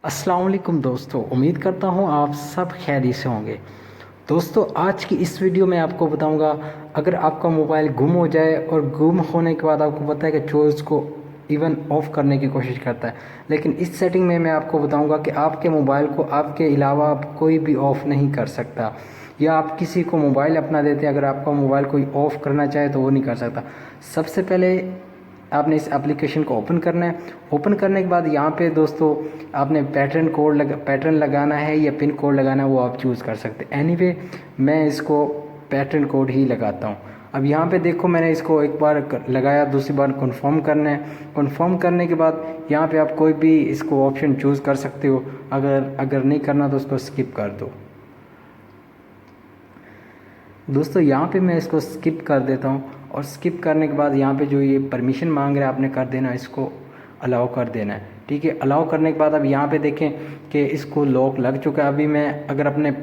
अस्सलाम वालेकुम दोस्तों, उम्मीद करता हूँ आप सब खैरियत से होंगे। दोस्तों, आज की इस वीडियो में आपको बताऊंगा, अगर आपका मोबाइल गुम हो जाए और गुम होने के बाद आपको पता है कि चोर उसको इवन ऑफ करने की कोशिश करता है, लेकिन इस सेटिंग में मैं आपको बताऊंगा कि आपके मोबाइल को आपके अलावा आप कोई भी ऑफ़ नहीं कर सकता, या आप किसी को मोबाइल अपना देते हैं, अगर आपका मोबाइल कोई ऑफ़ करना चाहे तो वो नहीं कर सकता। सबसे पहले आपने इस एप्लीकेशन को ओपन करना है। ओपन करने के बाद यहाँ पे दोस्तों आपने पैटर्न लगाना है या पिन कोड लगाना है, वो आप चूज़ कर सकते हैं। एनीवे मैं इसको पैटर्न कोड ही लगाता हूँ। अब यहाँ पे देखो, मैंने इसको एक बार लगाया, दूसरी बार कन्फर्म करना है। कन्फर्म करने के बाद यहाँ पे आप कोई भी इसको ऑप्शन चूज़ कर सकते हो। अगर नहीं करना तो उसको स्किप कर दो। दोस्तों, यहाँ पे मैं इसको स्किप कर देता हूँ, और स्किप करने के बाद यहाँ पे जो ये परमिशन मांग रहा है आपने कर देना, इसको अलाउ कर देना है। ठीक है, अलाउ करने के बाद अब यहाँ पे देखें कि इसको लॉक लग चुका है। अभी मैं अगर अपने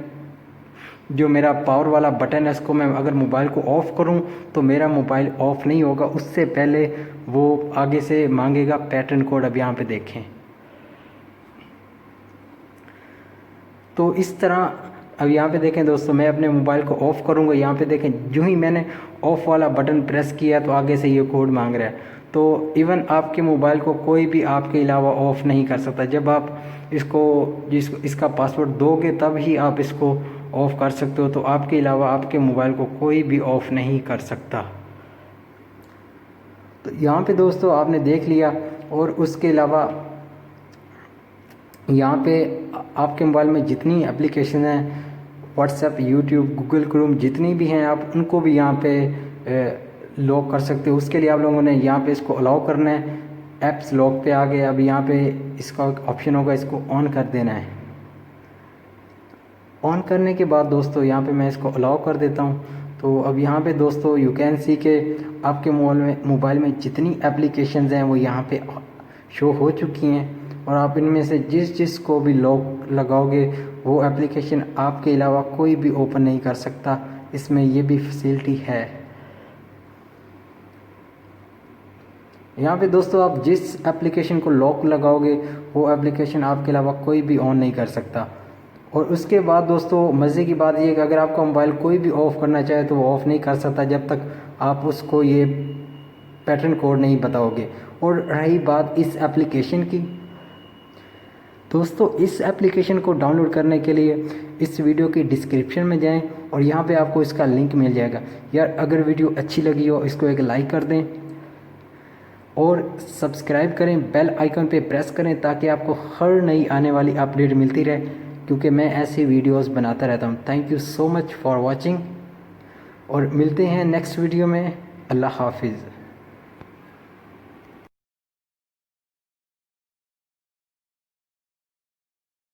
जो मेरा पावर वाला बटन है इसको मैं अगर मोबाइल को ऑफ़ करूँ तो मेरा मोबाइल ऑफ़ नहीं होगा, उससे पहले वो आगे से मांगेगा पैटर्न कोड। अब यहाँ पे देखें तो इस तरह, अब यहाँ पे देखें दोस्तों, मैं अपने मोबाइल को ऑफ़ करूँगा। यहाँ पे देखें, जो ही मैंने ऑफ़ वाला बटन प्रेस किया तो आगे से ये कोड मांग रहा है। तो इवन आपके मोबाइल को कोई भी आपके अलावा ऑफ़ नहीं कर सकता। जब आप इसका पासवर्ड दोगे तब ही आप इसको ऑफ़ कर सकते हो। तो आपके अलावा आपके मोबाइल को कोई भी ऑफ़ नहीं कर सकता। तो यहाँ पे दोस्तों आपने देख लिया, और उसके अलावा यहाँ पे आपके मोबाइल में जितनी एप्लीकेशन हैं, व्हाट्सएप, यूट्यूब, गूगल क्रोम, जितनी भी हैं, आप उनको भी यहाँ पे लॉक कर सकते हो। उसके लिए आप लोगों ने यहाँ पे इसको अलाउ करना है। ऐप्स लॉक पे आ गए। अब यहाँ पे इसका ऑप्शन होगा, इसको ऑन कर देना है। ऑन करने के बाद दोस्तों यहाँ पे मैं इसको अलाउ कर देता हूँ। तो अब यहाँ पे दोस्तों यू कैन सी के आपके मोबाइल में जितनी एप्लीकेशंस हैं वो यहाँ पे शो हो चुकी हैं, और आप इनमें से जिस को भी लॉक लगाओगे वो एप्लीकेशन आपके अलावा कोई भी ओपन नहीं कर सकता। इसमें ये भी फैसिलिटी है। यहाँ पे दोस्तों आप जिस एप्लीकेशन को लॉक लगाओगे वो एप्लीकेशन आपके अलावा कोई भी ऑन नहीं कर सकता। और उसके बाद दोस्तों मज़े की बात ये है कि अगर आपका मोबाइल कोई भी ऑफ़ करना चाहे तो वो ऑफ़ नहीं कर सकता जब तक आप उसको ये पैटर्न कोड नहीं बताओगे। और रही बात इस एप्लीकेशन की, दोस्तों इस एप्लीकेशन को डाउनलोड करने के लिए इस वीडियो की डिस्क्रिप्शन में जाएं और यहाँ पे आपको इसका लिंक मिल जाएगा। यार, अगर वीडियो अच्छी लगी हो इसको एक लाइक कर दें और सब्सक्राइब करें, बेल आइकन पे प्रेस करें ताकि आपको हर नई आने वाली अपडेट मिलती रहे, क्योंकि मैं ऐसी वीडियोस बनाता रहता हूँ। Thank you so much for watching, और मिलते हैं नेक्स्ट वीडियो में। अल्लाह हाफिज़।